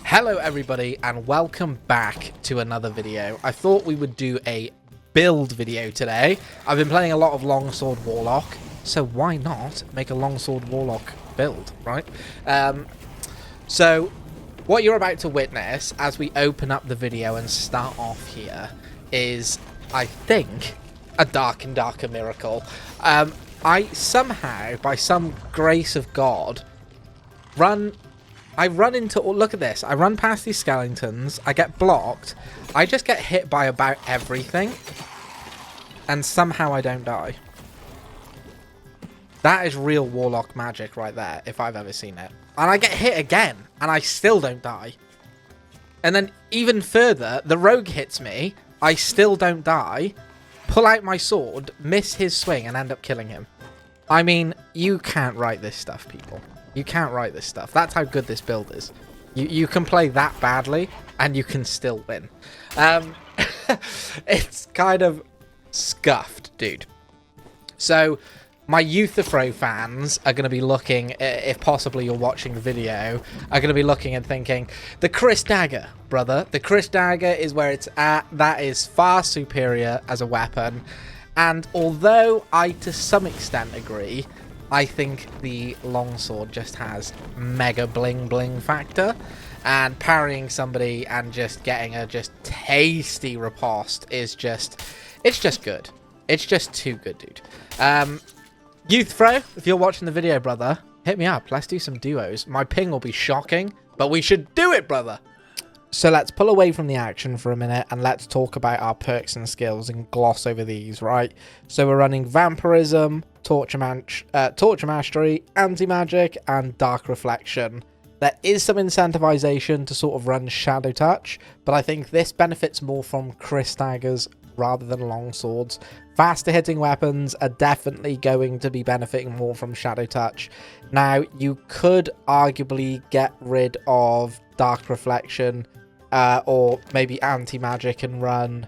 Hello everybody and welcome back to another video. I thought we would do a build video today. I've been playing a lot of Longsword Warlock, so why not make a Longsword Warlock build, right? So what you're about to witness as we open up the video and start off here is, I think, a dark and darker miracle. I somehow, by some grace of God, I run into, look at this, I run past these skeletons, I get blocked, I just get hit by about everything, and somehow I don't die. That is real Warlock magic right there, if I've ever seen it. And I get hit again, and I still don't die. And then even further, the rogue hits me, I still don't die, pull out my sword, miss his swing, and end up killing him. I mean, you can't write this stuff, people. You can't write this stuff. That's how good this build is. You can play that badly, and you can still win. It's kind of scuffed, dude. So, my Youthafro fans are going to be looking, if possibly you're watching the video, are going to be looking and thinking, the Chris Dagger, brother. The Chris Dagger is where it's at. That is far superior as a weapon. And although I, to some extent, agree, I think the longsword just has mega bling bling factor, and parrying somebody and just getting a just tasty riposte is just, it's just good. It's just too good, dude. Youthfro, if you're watching the video, brother, hit me up. Let's do some duos. My ping will be shocking, but we should do it, brother. So let's pull away from the action for a minute and let's talk about our perks and skills and gloss over these, right? So we're running Vampirism, Torture Mastery, Anti-Magic, and Dark Reflection. There is some incentivization to sort of run Shadow Touch, but I think this benefits more from Chris Daggers rather than Longswords. Faster hitting weapons are definitely going to be benefiting more from Shadow Touch. Now, you could arguably get rid of Dark Reflection, or maybe Anti-Magic and run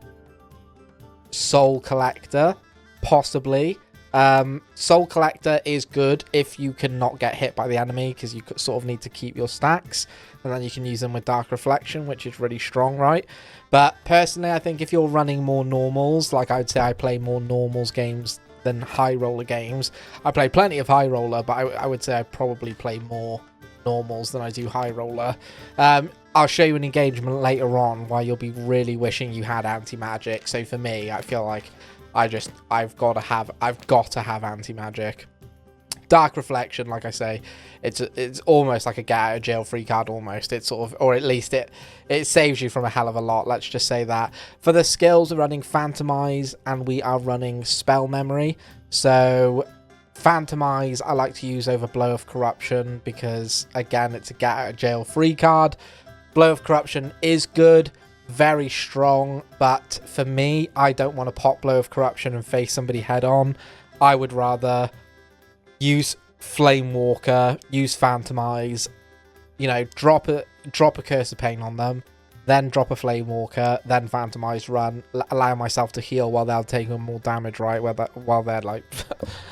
Soul Collector, possibly. Soul Collector is good if you cannot get hit by the enemy, because you sort of need to keep your stacks, and then you can use them with Dark Reflection, which is really strong, right? But personally, I think if you're running more normals, like I'd say I play more normals games than high roller games. I play plenty of high roller, but I would say I probably play more normals than I do high roller. I'll show you an engagement later on why you'll be really wishing you had anti-magic. So for me, I feel like I've got to have anti-magic. Dark Reflection, like I say, it's almost like a get out of jail free card almost. It's sort of, or at least it saves you from a hell of a lot. Let's just say that. For the skills, we're running Phantomize and we are running Spell Memory. So Phantomize I like to use over Blow of Corruption because, again, it's a get out of jail free card. Blow of Corruption is good, very strong, but for me, I don't want to pop Blow of Corruption and face somebody head on. I would rather use Flame Walker, use Phantomize, you know, drop a Curse of Pain on them, then drop a Flame Walker, then Phantomize, run, allow myself to heal while they're taking more damage, right? While they're like,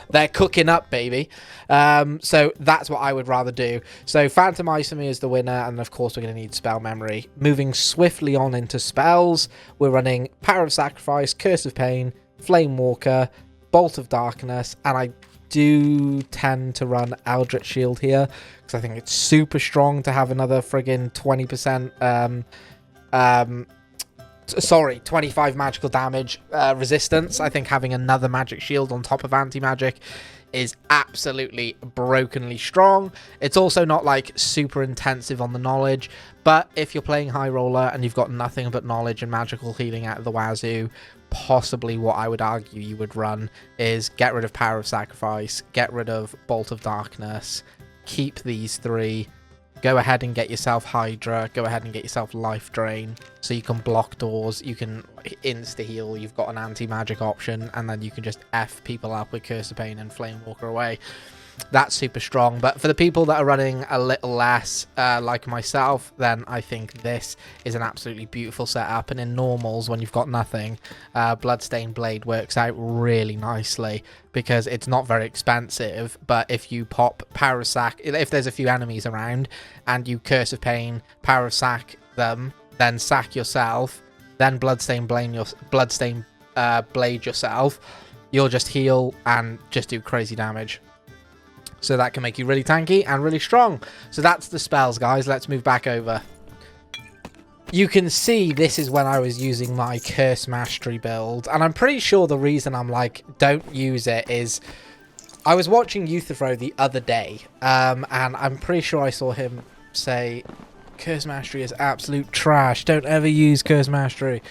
they're cooking up, baby. So that's what I would rather do. So Phantomize for me is the winner, and of course we're going to need Spell Memory. Moving swiftly on into spells, we're running Power of Sacrifice, Curse of Pain, Flame Walker, Bolt of Darkness, and I do tend to run Eldritch Shield here because I think it's super strong to have another friggin' 20% 25 magical damage resistance. I think having another magic shield on top of anti-magic is absolutely brokenly strong. It's also not like super intensive on the knowledge, but if you're playing high roller and you've got nothing but knowledge and magical healing out of the wazoo, possibly what I would argue you would run is get rid of Power of Sacrifice, get rid of Bolt of Darkness, keep these three, go ahead and get yourself Hydra, go ahead and get yourself Life Drain, so you can block doors, you can insta-heal, you've got an anti-magic option, and then you can just F people up with Curse of Pain and Flame Walker away. That's super strong. But for the people that are running a little less, like myself, then I think this is an absolutely beautiful setup. And in normals, when you've got nothing, Bloodstained Blade works out really nicely because it's not very expensive. But if you pop Power of Sack, if there's a few enemies around and you Curse of Pain, Power of Sack them, then sack yourself, then Bloodstained Blade yourself, you'll just heal and just do crazy damage. So that can make you really tanky and really strong. So that's the spells, guys. Let's move back over. You can see this is when I was using my Curse Mastery build. And I'm pretty sure the reason I'm like, don't use it is... I was watching Euthyphro the other day. And I'm pretty sure I saw him say, Curse Mastery is absolute trash. Don't ever use Curse Mastery.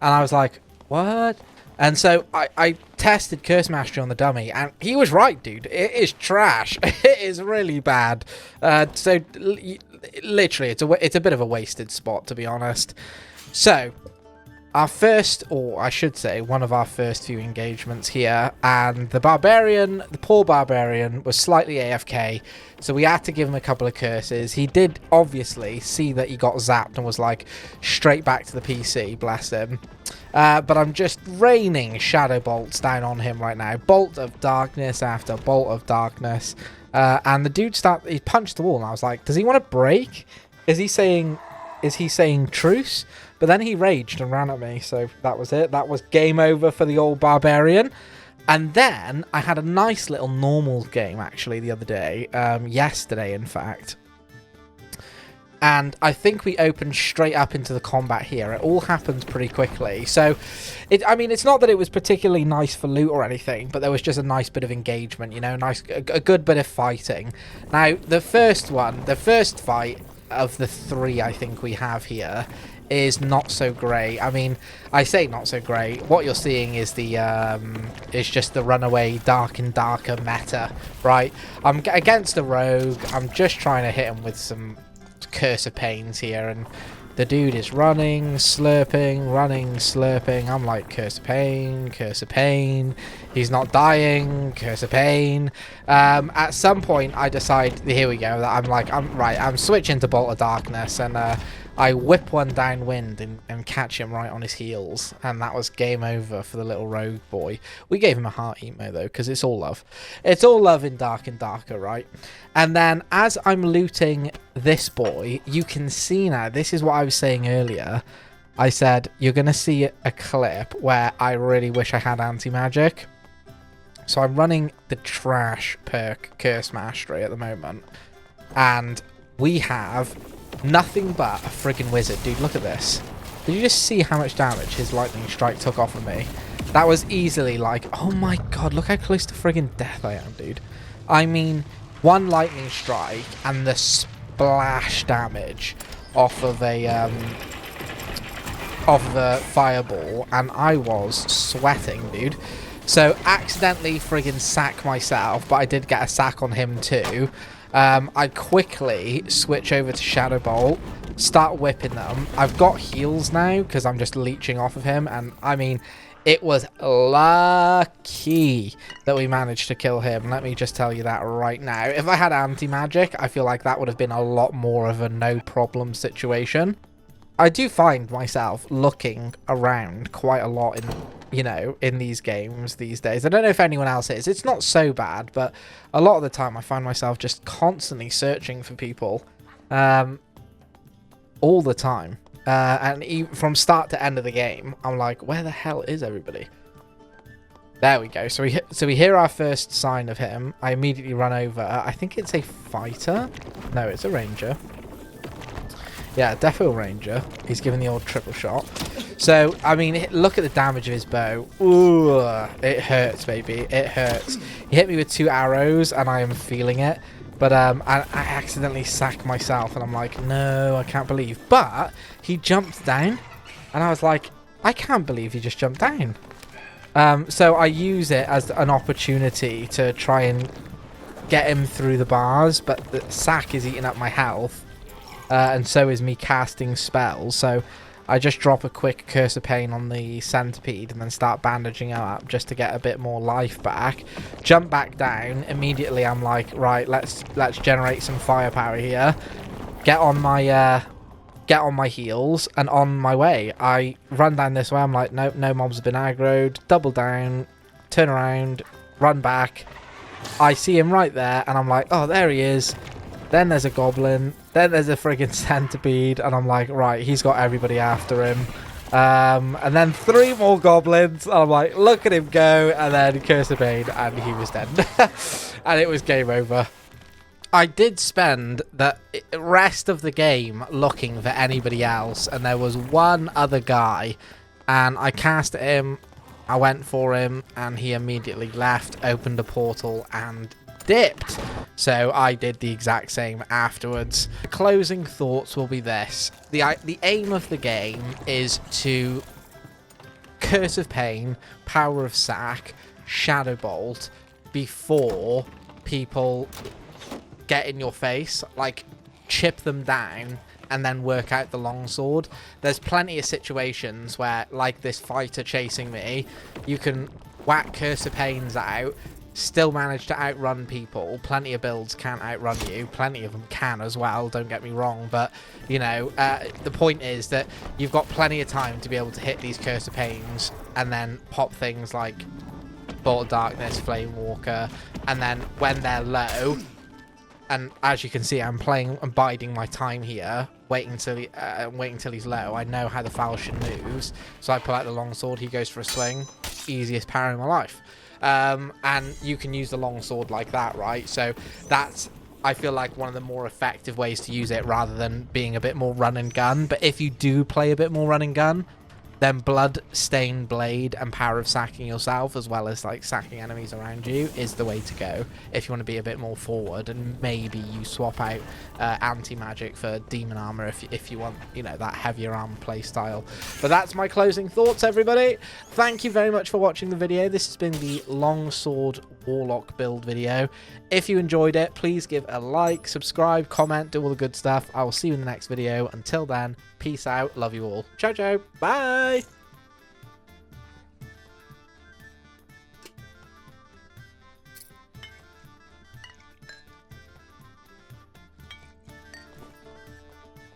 And I was like, what? And so I tested Curse Mastery on the dummy, and he was right, dude. It is trash. It is really bad. So literally, it's a bit of a wasted spot, to be honest. So our first, or I should say, one of our first few engagements here, and the Barbarian, the poor Barbarian, was slightly AFK, so we had to give him a couple of curses. He did obviously see that he got zapped and was like straight back to the PC, bless him. But I'm just raining shadow bolts down on him right now. Bolt of darkness after bolt of darkness. And the dude he punched the wall, and I was like, does he want to break? Is he saying truce? But then he raged and ran at me, so that was it. That was game over for the old Barbarian. And then I had a nice little normal game, actually, the other day. Yesterday, in fact. And I think we opened straight up into the combat here. It all happened pretty quickly. So, I mean, it's not that it was particularly nice for loot or anything, but there was just a nice bit of engagement, you know, a good bit of fighting. Now, the first fight of the 3 I think we have here is not so great. I mean, I say not so great. What you're seeing is is just the runaway dark and darker meta, right? I'm against the rogue. I'm just trying to hit him with some Curse of Pains here, and the dude is running, slurping. I'm like, Curse of Pain. He's not dying, Curse of Pain. At some point, I decide, here we go, that I'm switching to Bolt of Darkness, and I whip one downwind and catch him right on his heels, and that was game over for the little rogue boy. We gave him a heart emo though, because it's all love. It's all love in Dark and Darker, right? And then as I'm looting this boy, you can see now, this is what I was saying earlier. I said, you're going to see a clip where I really wish I had anti-magic. So I'm running the trash perk Curse Mastery at the moment, and we have nothing but a friggin' wizard. Dude, look at this. Did you just see how much damage his lightning strike took off of me? That was easily like, oh my god, look how close to friggin' death I am, dude. I mean, one lightning strike and the splash damage off of the fireball, and I was sweating, dude. So accidentally friggin' sack myself, but I did get a sack on him too. I quickly switch over to Shadow Bolt, start whipping them. I've got heals now because I'm just leeching off of him, and I mean, it was lucky that we managed to kill him. Let me just tell you that right now. If I had anti-magic, I feel like that would have been a lot more of a no-problem situation. I do find myself looking around quite a lot in, you know, in these games these days. I don't know if anyone else is. It's not so bad, but a lot of the time I find myself just constantly searching for people, all the time. And from start to end of the game, I'm like, where the hell is everybody? There we go. So we hear our first sign of him. I immediately run over. I think it's a fighter. No, it's a ranger. Yeah, defo ranger. He's giving the old triple shot. So, I mean, look at the damage of his bow. Ooh, it hurts, baby. It hurts. He hit me with 2 arrows, and I am feeling it. But I accidentally sacked myself, and I'm like, no, I can't believe. But he jumped down, and I was like, I can't believe he just jumped down. So I use it as an opportunity to try and get him through the bars, but the sack is eating up my health. And so is me casting spells. So I just drop a quick Curse of Pain on the centipede and then start bandaging it up just to get a bit more life back. Jump back down. Immediately I'm like, right, let's generate some firepower here. Get on my heels and on my way. I run down this way. I'm like, nope, no mobs have been aggroed. Double down, turn around, run back. I see him right there and I'm like, oh, there he is. Then there's a goblin. Then there's a friggin' centipede. And I'm like, right, he's got everybody after him. And then 3 more goblins. And I'm like, look at him go. And then Curse of Pain. And he was dead. And it was game over. I did spend the rest of the game looking for anybody else. And there was one other guy. And I cast at him. I went for him. And he immediately left, opened a portal, and dipped. So I did the exact same afterwards. The closing thoughts will be this. The aim of the game is to Curse of Pain, Power of Sack, Shadow Bolt before people get in your face, like chip them down and then work out the longsword. There's plenty of situations where, like this fighter chasing me, you can whack Curse of Pains out, still manage to outrun people. Plenty of builds can't outrun you. Plenty of them can as well, don't get me wrong. But, you know, the point is that you've got plenty of time to be able to hit these Curse of Pains and then pop things like Bolt of Darkness, Flame Walker, and then when they're low, and as you can see, I'm biding my time here, waiting until he's low. I know how the Falchion moves, so I pull out the longsword. He goes for a swing. Easiest power in my life. And you can use the longsword like that, right? So that's, I feel like, one of the more effective ways to use it rather than being a bit more run and gun. But if you do play a bit more run and gun, then Blood-Stained Blade and Power of Sacking yourself, as well as like sacking enemies around you, is the way to go if you want to be a bit more forward. And maybe you swap out anti-magic for demon armor if you want, you know, that heavier armor play style. But that's my closing thoughts, everybody. Thank you very much for watching the video. This has been the Longsword Warlock build video. If you enjoyed it, please give a like, subscribe, comment, do all the good stuff. I will see you in the next video. Until then, peace out. Love you all. Ciao, ciao. Bye.